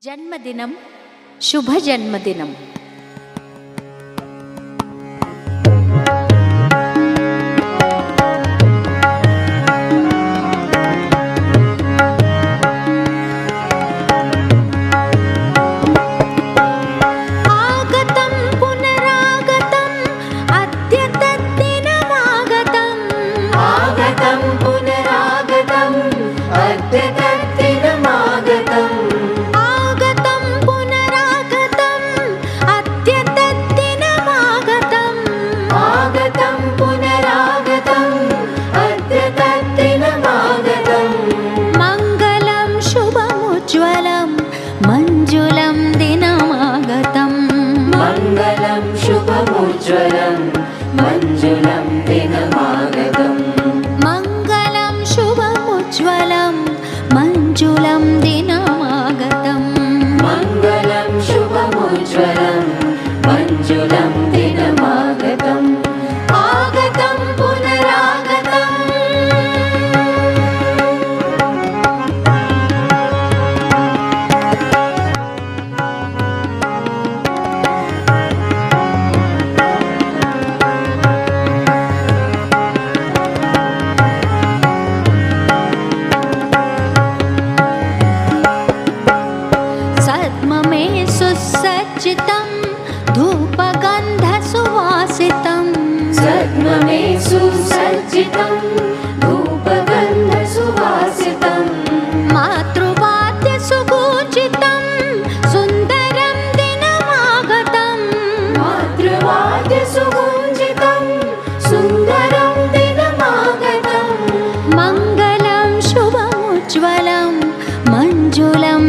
जन्मदिनं शुभजन्मदिनम्। आगतं पुनरागतम् अद्य तद्दिनमागतम्। आगतं पुनरागतम् अद्य तद्दिनमागतम्। आगतं पुनरागतम् अद्य तद्दिनमागतम्। आगतं पुनरागतम् अद्य तद्दिनमागतम्। मङ्गलं शुभमुज्ज्वलं मञ्जुलं दिनमागतम्। मङ्गलं शुभमुज्ज्वलं मञ्जुलं दिनमागतम्। मङ्गलं शुभमुज्ज्वलं मञ्जुलं दिनमागतम्। मङ्गलं शुभमुज्ज्वलं मञ्जुलं दिनमागतम्। आगतं पुनरागतम्। सद्ममे सुसज्जितं धूपगन्धसुवासितं। सद्ममे सुसज्जितं धूपगन्धसुवासितं। मातृवाद्यसुगूर्जितं सुन्दरं दिनमागतम्। मातृवाद्यसुगुञ्जितं सुन्दरं दिनमागतम्। मङ्गलं शुभमुज्ज्वलं मञ्जुलं